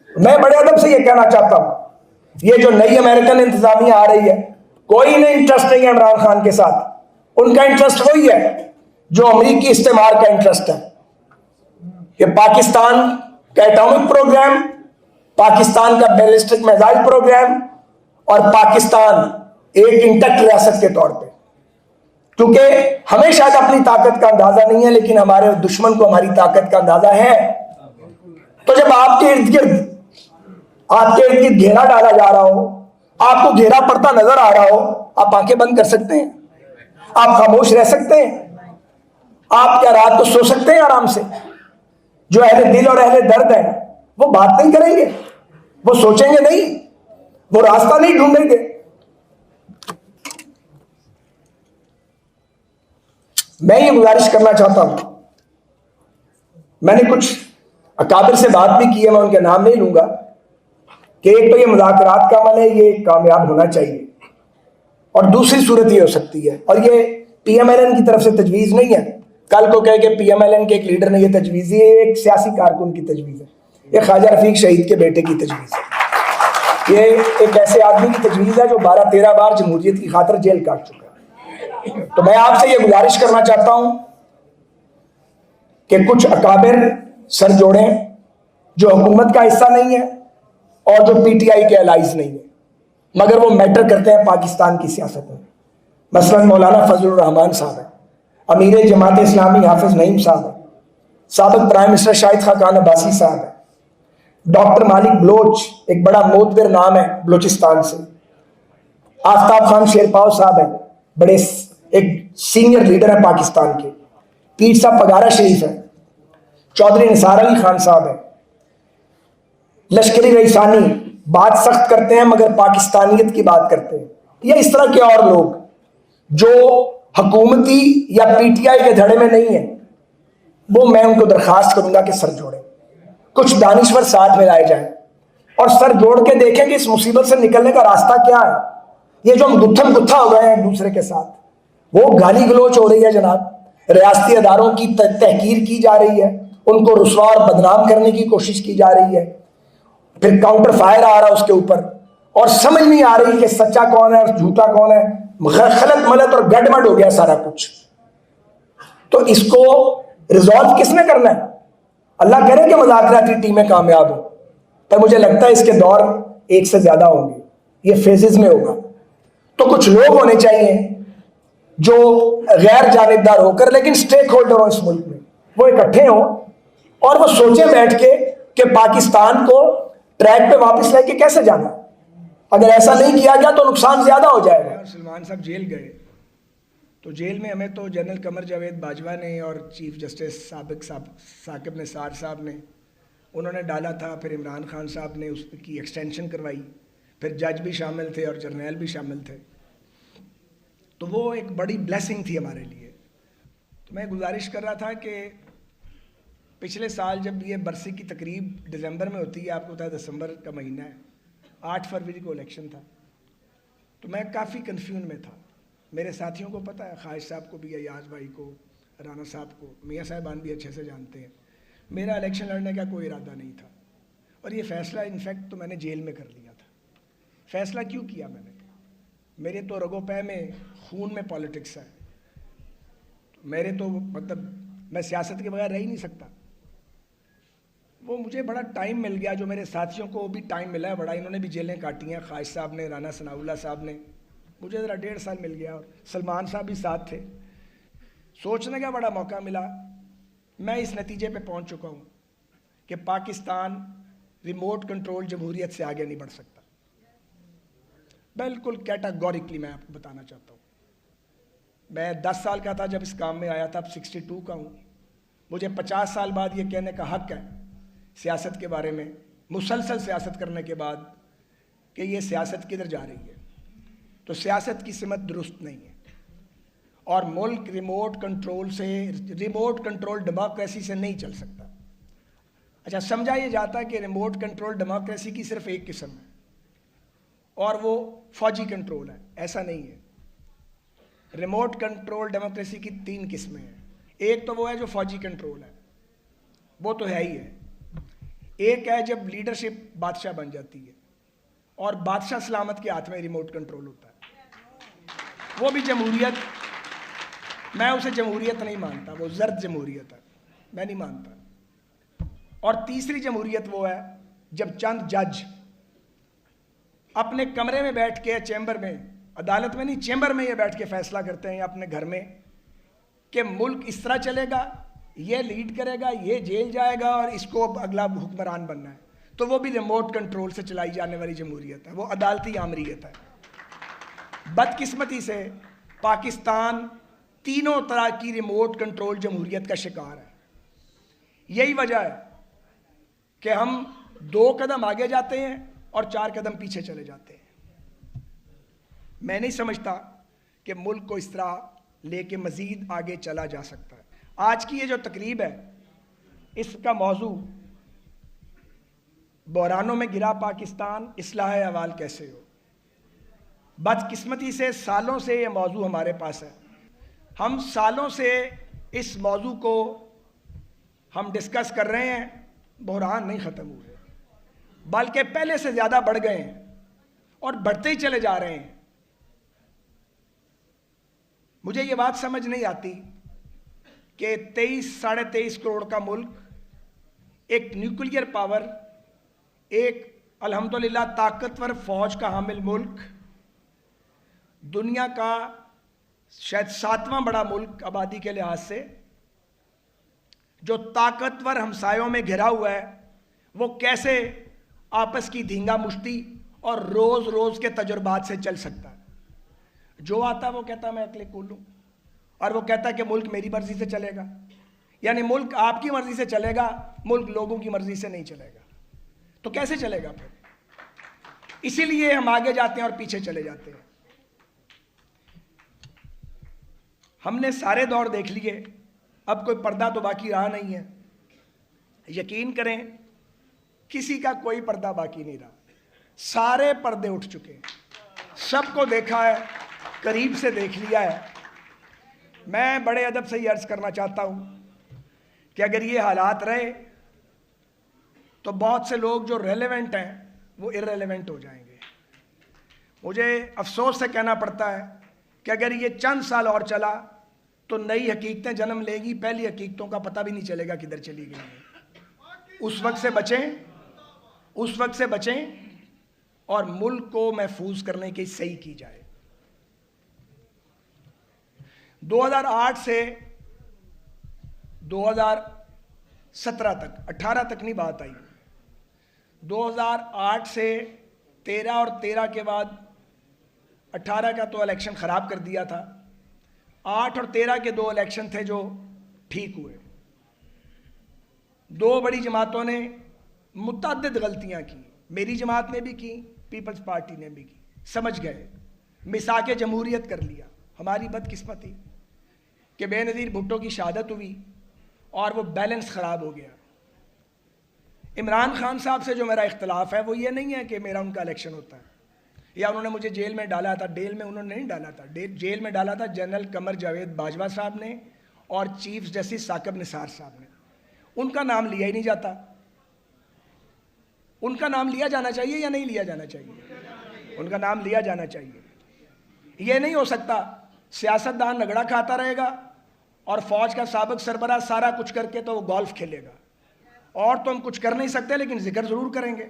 میں بڑے ادب سے یہ کہنا چاہتا ہوں, یہ جو نئی امریکن انتظامیہ آ رہی ہے, کوئی نہیں انٹرسٹ نہیں ہے عمران خان کے ساتھ. ان کا انٹرسٹ وہی ہے جو امریکی استعمار کا انٹرسٹ ہے, کہ پاکستان کا ایٹامک پروگرام, پاکستان کا بیلسٹک میزائل پروگرام, اور پاکستان ایک انٹیکٹ ریاست کے طور پہ. کیونکہ ہمیں شاید اپنی طاقت کا اندازہ نہیں ہے, لیکن ہمارے دشمن کو ہماری طاقت کا اندازہ ہے. تو جب آپ کے ارد گرد گھیرا ڈالا جا رہا ہو, آپ کو گھیرا پڑتا نظر آ رہا ہو, آپ آنکھیں بند کر سکتے ہیں؟ آپ خاموش رہ سکتے ہیں؟ آپ کیا رات کو سو سکتے ہیں آرام سے؟ جو اہل دل اور اہل درد ہیں وہ بات نہیں کریں گے, وہ سوچیں گے نہیں, وہ راستہ نہیں ڈھونڈیں گے. میں یہ گزارش کرنا چاہتا ہوں, میں نے کچھ اکابر سے بات بھی کی ہے, میں ان کے نام نہیں لوں گا, کہ ایک تو یہ مذاکرات کا عمل ہے, یہ کامیاب ہونا چاہیے, اور دوسری صورت یہ ہو سکتی ہے, اور یہ پی ایم ایل این کی طرف سے تجویز نہیں ہے, کل کو کہے کہ پی ایم ایل این کے ایک لیڈر نے یہ تجویز دی, ایک سیاسی کارکن کی تجویز ہے, یہ خواجہ رفیق شہید کے بیٹے کی تجویز ہے, یہ ایک ایسے آدمی کی تجویز ہے جو 12-13 بار جمہوریت کی خاطر جیل کاٹ چکا ہے. تو میں آپ سے یہ گزارش کرنا چاہتا ہوں کہ کچھ اکابر سر جوڑیں جو حکومت کا حصہ نہیں ہے اور جو پی ٹی آئی کے الائز نہیں ہے, مگر وہ میٹر کرتے ہیں پاکستان کی سیاست میں. مثلا مولانا فضل الرحمان صاحب ہیں, امیر جماعت اسلامی حافظ نعیم صاحب ہیں, سابق پرائم منسٹر شاہد خاقان عباسی صاحب ہیں, ڈاکٹر مالک بلوچ ایک بڑا معتبر نام ہے بلوچستان سے, آفتاب خان شیرپاؤ صاحب ہیں, بڑے ایک سینئر لیڈر ہیں پاکستان کے, پیر صاحب پگارا شریف ہیں, چودھری نثار علی خان صاحب ہیں, لشکری رئیسانی بات سخت کرتے ہیں مگر پاکستانیت کی بات کرتے ہیں, یا اس طرح کے اور لوگ جو حکومتی یا پی ٹی آئی کے دھڑے میں نہیں ہیں, وہ میں ان کو درخواست کروں گا کہ سر جوڑیں, کچھ دانشور ساتھ میں لائے جائیں, اور سر جوڑ کے دیکھیں کہ اس مصیبت سے نکلنے کا راستہ کیا ہے. یہ جو ہم گتھم گتھا ہو گئے ہیں ایک دوسرے کے ساتھ, وہ گالی گلوچ ہو رہی ہے جناب, ریاستی اداروں کی تحقیر کی جا رہی ہے, ان کو رسوا اور بدنام کرنے کی کوشش کی جا رہی ہے, پھر کاؤنٹر فائر آ رہا ہے اس کے اوپر, اور سمجھ نہیں آ رہی کہ سچا کون ہے اور جھوٹا کون ہے, خلط ملط اور گڈمڈ ہو گیا سارا کچھ. تو اس کو ریزالو کس نے کرنا ہے؟ اللہ کرے کہ مذاکراتی ٹیمیں کامیاب ہوں, پر مجھے لگتا ہے اس کے دور ایک سے زیادہ ہوں گے, یہ فیزز میں ہوگا. تو کچھ لوگ ہونے چاہیے جو غیر جانبدار ہو کر لیکن سٹیک ہولڈر ہوں اس ملک میں, وہ اکٹھے ہوں اور وہ سوچیں بیٹھ کے کہ پاکستان کو ٹریک پہ واپس لے کے کیسے جانا. اگر ایسا نہیں کیا گیا تو نقصان زیادہ ہو جائے گا. سلمان صاحب جیل گئے تو جیل میں ہمیں تو جنرل قمر جاوید باجوہ نے اور چیف جسٹس سابق ثاقب نثار صاحب نے انہوں نے ڈالا تھا, پھر عمران خان صاحب نے اس کی ایکسٹینشن کروائی, پھر جج بھی شامل تھے اور جرنیل بھی شامل تھے, تو وہ ایک بڑی بلیسنگ تھی ہمارے لیے. تو میں گزارش کر رہا تھا کہ پچھلے سال جب یہ برسی کی تقریب دسمبر میں ہوتی ہے, آپ کو پتا ہے دسمبر کا مہینہ ہے, 8 فروری کو الیکشن تھا, تو میں کافی کنفیوژن میں تھا. میرے ساتھیوں کو پتہ ہے, خواجہ صاحب کو بھی, ایاز بھائی کو, رانا صاحب کو, میاں صاحبان بھی اچھے سے جانتے ہیں, میرا الیکشن لڑنے کا کوئی ارادہ نہیں تھا, اور یہ فیصلہ انفیکٹ تو میں نے جیل میں کر لیا تھا. فیصلہ کیوں کیا میں نے؟ میرے تو رگو پے میں خون میں پالیٹکس ہے, میرے تو مطلب میں سیاست کے بغیر رہ ہی نہیں سکتا. وہ مجھے بڑا ٹائم مل گیا, جو میرے ساتھیوں کو بھی ٹائم ملا ہے بڑا, انہوں نے بھی جیلیں کاٹی ہیں, خواجہ صاحب نے, رانا ثناء اللہ صاحب نے, مجھے ذرا 1.5 سال مل گیا, اور سلمان صاحب بھی ساتھ تھے. سوچنے کا بڑا موقع ملا. میں اس نتیجے پہ پہنچ چکا ہوں کہ پاکستان ریموٹ کنٹرول جمہوریت سے آگے نہیں بڑھ سکتا. بالکل کیٹاگوریکلی میں آپ کو بتانا چاہتا ہوں. میں 10 سال کا تھا جب اس کام میں آیا تھا, اب 62 کا ہوں. مجھے 50 سال بعد یہ کہنے کا حق ہے سیاست کے بارے میں, مسلسل سیاست کرنے کے بعد, کہ یہ سیاست کدھر جا رہی ہے. تو سیاست کی سمت درست نہیں ہے, اور ملک ریموٹ کنٹرول ڈیموکریسی سے نہیں چل سکتا. اچھا, سمجھا یہ جاتا ہے کہ ریموٹ کنٹرول ڈیموکریسی کی صرف ایک قسم ہے, اور وہ فوجی کنٹرول ہے. ایسا نہیں ہے. ریموٹ کنٹرول ڈیموکریسی کی 3 قسمیں ہیں. ایک تو وہ ہے جو فوجی کنٹرول ہے, وہ تو ہے ہی ہے. ایک ہے جب لیڈرشپ بادشاہ بن جاتی ہے اور بادشاہ سلامت کے ہاتھ میں ریموٹ کنٹرول ہوتا ہے، وہ بھی جمہوریت، میں اسے جمہوریت نہیں مانتا، وہ زرد جمہوریت ہے، میں نہیں مانتا۔ اور تیسری جمہوریت وہ ہے جب چند جج اپنے کمرے میں بیٹھ کے، چیمبر میں، عدالت میں نہیں، چیمبر میں یہ بیٹھ کے فیصلہ کرتے ہیں اپنے گھر میں کہ ملک اس طرح چلے گا، یہ لیڈ کرے گا، یہ جیل جائے گا اور اس کو اب اگلا حکمران بننا ہے، تو وہ بھی ریموٹ کنٹرول سے چلائی جانے والی جمہوریت ہے، وہ عدالتی آمریت ہے۔ بدقسمتی سے پاکستان تینوں طرح کی ریموٹ کنٹرول جمہوریت کا شکار ہے۔ یہی وجہ ہے کہ ہم 2 قدم آگے جاتے ہیں اور 4 قدم پیچھے چلے جاتے ہیں۔ میں نہیں سمجھتا کہ ملک کو اس طرح لے کے مزید آگے چلا جا سکتا ہے۔ آج کی یہ جو تقریب ہے، اس کا موضوع بحرانوں میں گرا پاکستان، اصلاح احوال کیسے ہو۔ بدقسمتی سے سالوں سے یہ موضوع ہمارے پاس ہے، ہم سالوں سے اس موضوع کو ہم ڈسکس کر رہے ہیں، بحران نہیں ختم ہوئے بلکہ پہلے سے زیادہ بڑھ گئے ہیں اور بڑھتے ہی چلے جا رہے ہیں۔ مجھے یہ بات سمجھ نہیں آتی کہ 23 – 23.5 کروڑ کا ملک، ایک نیوکلیئر پاور، ایک الحمدللہ طاقتور فوج کا حامل ملک، دنیا کا شاید 7واں بڑا ملک آبادی کے لحاظ سے، جو طاقتور ہمسایوں میں گھرا ہوا ہے، وہ کیسے آپس کی دھینگا مشتی اور روز روز کے تجربات سے چل سکتا ہے۔ جو آتا وہ کہتا میں اکلے کول ہوں، اور وہ کہتا کہ ملک میری مرضی سے چلے گا، یعنی ملک آپ کی مرضی سے چلے گا، ملک لوگوں کی مرضی سے نہیں چلے گا، تو کیسے چلے گا پھر؟ اسی لیے ہم آگے جاتے ہیں اور پیچھے چلے جاتے ہیں۔ ہم نے سارے دور دیکھ لیے، اب کوئی پردہ تو باقی رہا نہیں ہے۔ یقین کریں کسی کا کوئی پردہ باقی نہیں رہا، سارے پردے اٹھ چکے ہیں، سب کو دیکھا ہے، قریب سے دیکھ لیا ہے۔ میں بڑے ادب سے یہ عرض کرنا چاہتا ہوں کہ اگر یہ حالات رہے تو بہت سے لوگ جو ریلیونٹ ہیں وہ ارریلیونٹ ہو جائیں گے۔ مجھے افسوس سے کہنا پڑتا ہے کہ اگر یہ چند سال اور چلا تو نئی حقیقتیں جنم لے گی، پہلی حقیقتوں کا پتہ بھی نہیں چلے گا کدھر چلی گئی ہیں۔ اس وقت سے بچیں اور ملک کو محفوظ کرنے کی صحیح کی جائے۔ 2008 سے 2017 تک، 18 تک نہیں بات آئی، 2008 سے 13 اور 13 کے بعد 18 کا تو الیکشن خراب کر دیا تھا، 8 اور 13 کے 2 الیکشن تھے جو ٹھیک ہوئے۔ 2 بڑی جماعتوں نے متعدد غلطیاں کی، میری جماعت نے بھی کی، پیپلز پارٹی نے بھی کی، سمجھ گئے، مساق جمہوریت کر لیا۔ ہماری بدقسمتی کہ بے نظیر بھٹو کی شہادت ہوئی اور وہ بیلنس خراب ہو گیا۔ عمران خان صاحب سے جو میرا اختلاف ہے وہ یہ نہیں ہے کہ میرا ان کا الیکشن ہوتا ہے یا انہوں نے مجھے جیل میں ڈالا تھا، جیل میں انہوں نے نہیں ڈالا تھا، جیل میں ڈالا تھا جنرل قمر جاوید باجوہ صاحب نے اور چیف جسٹس ثاقب نثار صاحب نے۔ ان کا نام لیا ہی نہیں جاتا۔ ان کا نام لیا جانا چاہیے یا نہیں لیا جانا چاہیے؟ ان کا نام لیا جانا چاہیے۔ یہ نہیں ہو سکتا سیاستدان رگڑا کھاتا رہے گا اور فوج کا سابق سربراہ سارا کچھ کر کے تو وہ گولف کھیلے گا، اور تو ہم کچھ کر نہیں سکتے لیکن ذکر ضرور کریں گے۔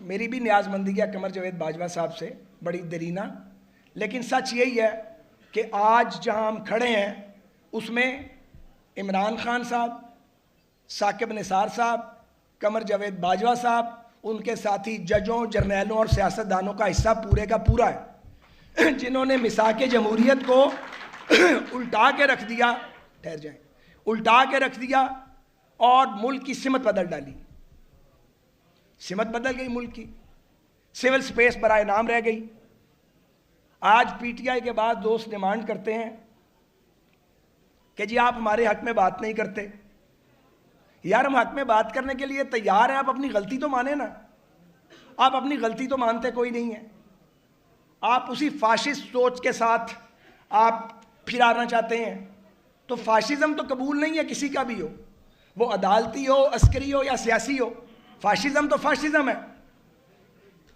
میری بھی نیاز مندی ہے قمر جاوید باجوہ صاحب سے بڑی دیرینہ، لیکن سچ یہی ہے کہ آج جہاں ہم کھڑے ہیں اس میں عمران خان صاحب، ثاقب نثار صاحب، قمر جاوید باجوہ صاحب، ان کے ساتھی ججوں، جرنیلوں اور سیاستدانوں کا حصہ پورے کا پورا ہے، جنہوں نے مساق جمہوریت کو الٹا کے رکھ دیا، ٹھہر جائیں، الٹا کے رکھ دیا اور ملک کی سمت بدل ڈالی۔ سمت بدل گئی ملک کی، سول سپیس برائے نام رہ گئی۔ آج پی ٹی آئی کے بعد دوست ڈیمانڈ کرتے ہیں کہ جی آپ ہمارے حق میں بات نہیں کرتے۔ یار ہم حق میں بات کرنے کے لیے تیار ہیں، آپ اپنی غلطی تو مانیں نا۔ آپ اپنی غلطی تو مانتے کوئی نہیں ہے، آپ اسی فاشسٹ سوچ کے ساتھ آپ پھر آنا چاہتے ہیں، تو فاشزم تو قبول نہیں ہے کسی کا بھی ہو۔ وہ عدالتی ہو, عسکری ہو یا سیاسی ہو. فاشزم تو فاشزم ہے.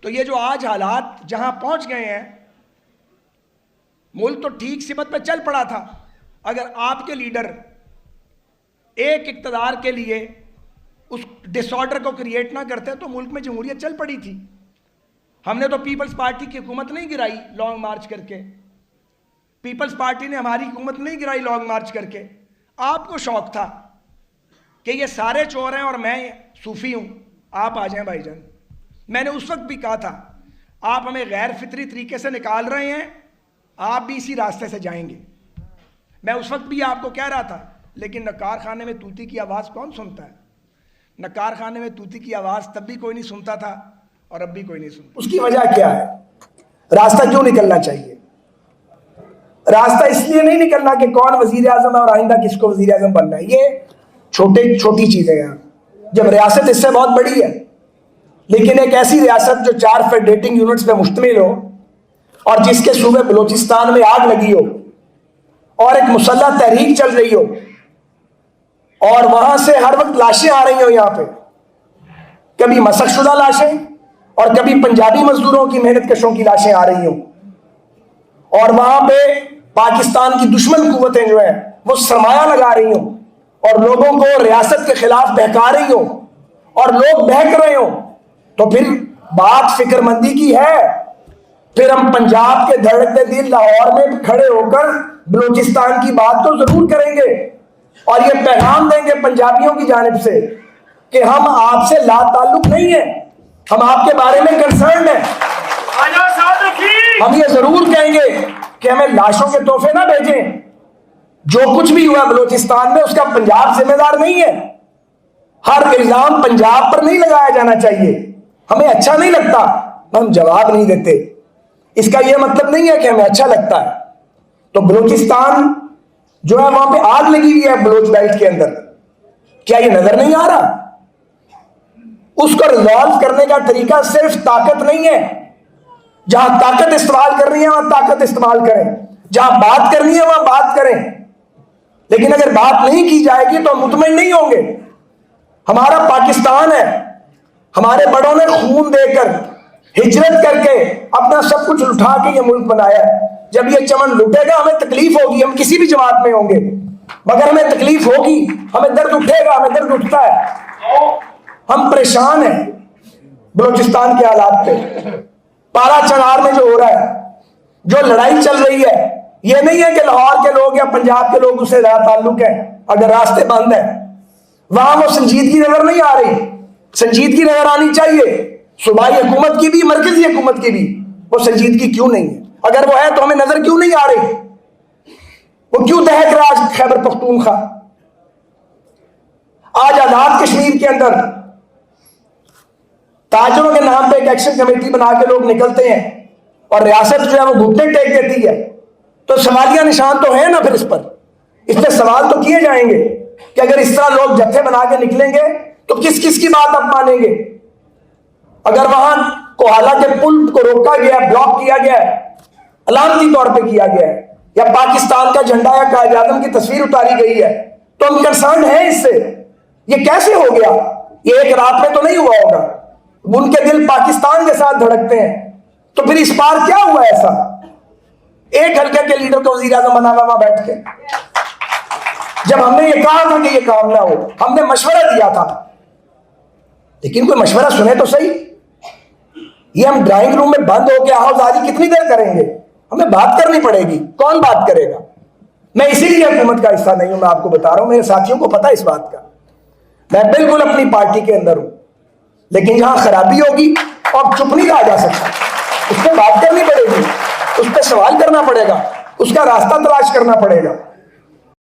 تو یہ جو آج حالات جہاں پہنچ گئے ہیں, ملک تو ٹھیک سمت پہ چل پڑا تھا. اگر آپ کے لیڈر ایک اقتدار کے لیے اس ڈس آرڈر کو کریٹ نہ کرتے تو ملک میں جمہوریت چل پڑی تھی. ہم نے تو پیپلز پارٹی کی حکومت نہیں گرائی لانگ مارچ کر کے. پیپلز پارٹی نے ہماری حکومت نہیں گرائی لانگ مارچ کر کے. آپ کو شوق تھا کہ یہ سارے چور ہیں اور میں صوفی ہوں, آپ آ جائیں بھائی جان. میں نے اس وقت بھی کہا تھا آپ ہمیں غیر فطری طریقے سے نکال رہے ہیں, آپ بھی اسی راستے سے جائیں گے. میں اس وقت بھی آپ کو کہہ رہا تھا, لیکن نکار خانے میں طوطی کی آواز کون سنتا ہے؟ نکار خانے میں طوطی کی آواز تب بھی کوئی نہیں سنتا تھا اور اب بھی کوئی نہیں سنتا. اس کی وجہ کیا ہے؟ راستہ کیوں نکلنا چاہیے؟ راستہ اس لیے نہیں نکلنا کہ کون وزیر اعظم ہے اور آئندہ کس کو وزیر اعظم بننا ہے. یہ چھوٹی چیزیں ہیں. جب ریاست اس سے بہت بڑی ہے, لیکن ایک ایسی ریاست جو 4 فیڈریٹنگ یونٹس پہ مشتمل ہو اور جس کے صوبے بلوچستان میں آگ لگی ہو اور ایک مسلح تحریک چل رہی ہو اور وہاں سے ہر وقت لاشیں آ رہی ہوں یہاں پہ, کبھی مسخ شدہ لاشیں اور کبھی پنجابی مزدوروں کی محنت کشوں کی لاشیں آ رہی ہوں, اور وہاں پہ پاکستان کی دشمن قوتیں جو ہیں وہ سرمایہ لگا رہی ہوں اور لوگوں کو ریاست کے خلاف بہکا رہی ہوں اور لوگ بہک رہے ہوں, تو پھر بات فکر مندی کی ہے. پھر ہم پنجاب کے دھڑکتے دل لاہور میں کھڑے ہو کر بلوچستان کی بات تو ضرور کریں گے اور یہ پیغام دیں گے پنجابیوں کی جانب سے کہ ہم آپ سے لا تعلق نہیں ہیں, ہم آپ کے بارے میں کنسرنڈ ہیں. ہم یہ ضرور کہیں گے کہ ہمیں لاشوں کے تحفے نہ بھیجیں. جو کچھ بھی ہوا بلوچستان میں اس کا پنجاب ذمہ دار نہیں ہے. ہر الزام پنجاب پر نہیں لگایا جانا چاہیے. ہمیں اچھا نہیں لگتا, ہم جواب نہیں دیتے. اس کا یہ مطلب نہیں ہے کہ ہمیں اچھا لگتا ہے. تو بلوچستان جو ہے وہاں پہ آگ لگی ہوئی ہے بلوچ بیلٹ کے اندر, کیا یہ نظر نہیں آ رہا؟ اس کو ریزالو کرنے کا طریقہ صرف طاقت نہیں ہے. جہاں طاقت استعمال کرنی ہے وہاں طاقت استعمال کریں, جہاں بات کرنی ہے وہاں بات کریں. لیکن اگر بات نہیں کی جائے گی تو ہم مطمئن نہیں ہوں گے. ہمارا پاکستان ہے, ہمارے بڑوں نے خون دے کر ہجرت کر کے اپنا سب کچھ لٹا کے یہ ملک بنایا ہے. جب یہ چمن لٹے گا ہمیں تکلیف ہوگی, ہم کسی بھی جماعت میں ہوں گے, مگر ہمیں تکلیف ہوگی, ہمیں درد اٹھے گا, ہمیں درد اٹھتا ہے. ہم پریشان ہیں بلوچستان کے حالات پہ. پارا چنار میں جو ہو رہا ہے, جو لڑائی چل رہی ہے, یہ نہیں ہے کہ لاہور کے لوگ یا پنجاب کے لوگ اس سے زیادہ تعلق ہے. اگر راستے بند ہیں وہاں وہ سنجیدگی نظر نہیں آ رہی. سنجیدگی نظر آنی چاہیے, صوبائی حکومت کی بھی مرکزی حکومت کی بھی. وہ سنجیدگی کیوں نہیں ہے؟ اگر وہ ہے تو ہمیں نظر کیوں نہیں آ رہی؟ وہ کیوں دہک رہا ہے خیبر پختونخوا؟ آج آزاد کشمیر کے اندر تاجروں کے نام پہ ایک ایکشن کمیٹی بنا کے لوگ نکلتے ہیں اور ریاست جو ہے وہ گھٹنے ٹیک دیتی ہے. تو سوالیہ نشان تو ہے نا پھر اس پر. اس پہ سوال تو کیے جائیں گے کہ اگر اس طرح لوگ جتھے بنا کے نکلیں گے تو کس کس کی بات آپ مانیں گے؟ اگر وہاں کوہالہ کے پل کو روکا گیا, بلاک کیا گیا ہے, علامتی طور پہ کیا گیا ہے, یا پاکستان کا جھنڈا یا قائد اعظم کی تصویر اتاری گئی ہے, تو ہم کنسرن ہیں اس سے. یہ کیسے ہو گیا؟ یہ ایک رات میں تو نہیں ہوا ہوگا. ان کے دل پاکستان کے ساتھ دھڑکتے ہیں. تو پھر اس بار کیا ہوا ایسا؟ ایک حلقے کے لیڈر کو وزیر اعظم بنا ہوا وہاں بیٹھ کے, جب ہم نے یہ کہا تھا کہ یہ کام نہ ہو, ہم نے مشورہ دیا تھا, لیکن کوئی مشورہ سنے تو صحیح. یہ ہم ڈرائنگ روم میں بند ہو کے آہوازاری کتنی دیر کریں گے؟ ہمیں بات کرنی پڑے گی. کون بات کرے گا؟ میں اسی لیے حکومت کا حصہ نہیں ہوں, میں آپ کو بتا رہا ہوں, میرے ساتھیوں کو پتا اس بات کا. میں بالکل اپنی پارٹی کے اندر ہوں, لیکن جہاں خرابی ہوگی اور چپ نہیں رہا جا سکتا. اس پہ بات کرنی پڑے گی, اس پہ سوال کرنا پڑے گا, اس کا راستہ تلاش کرنا پڑے گا.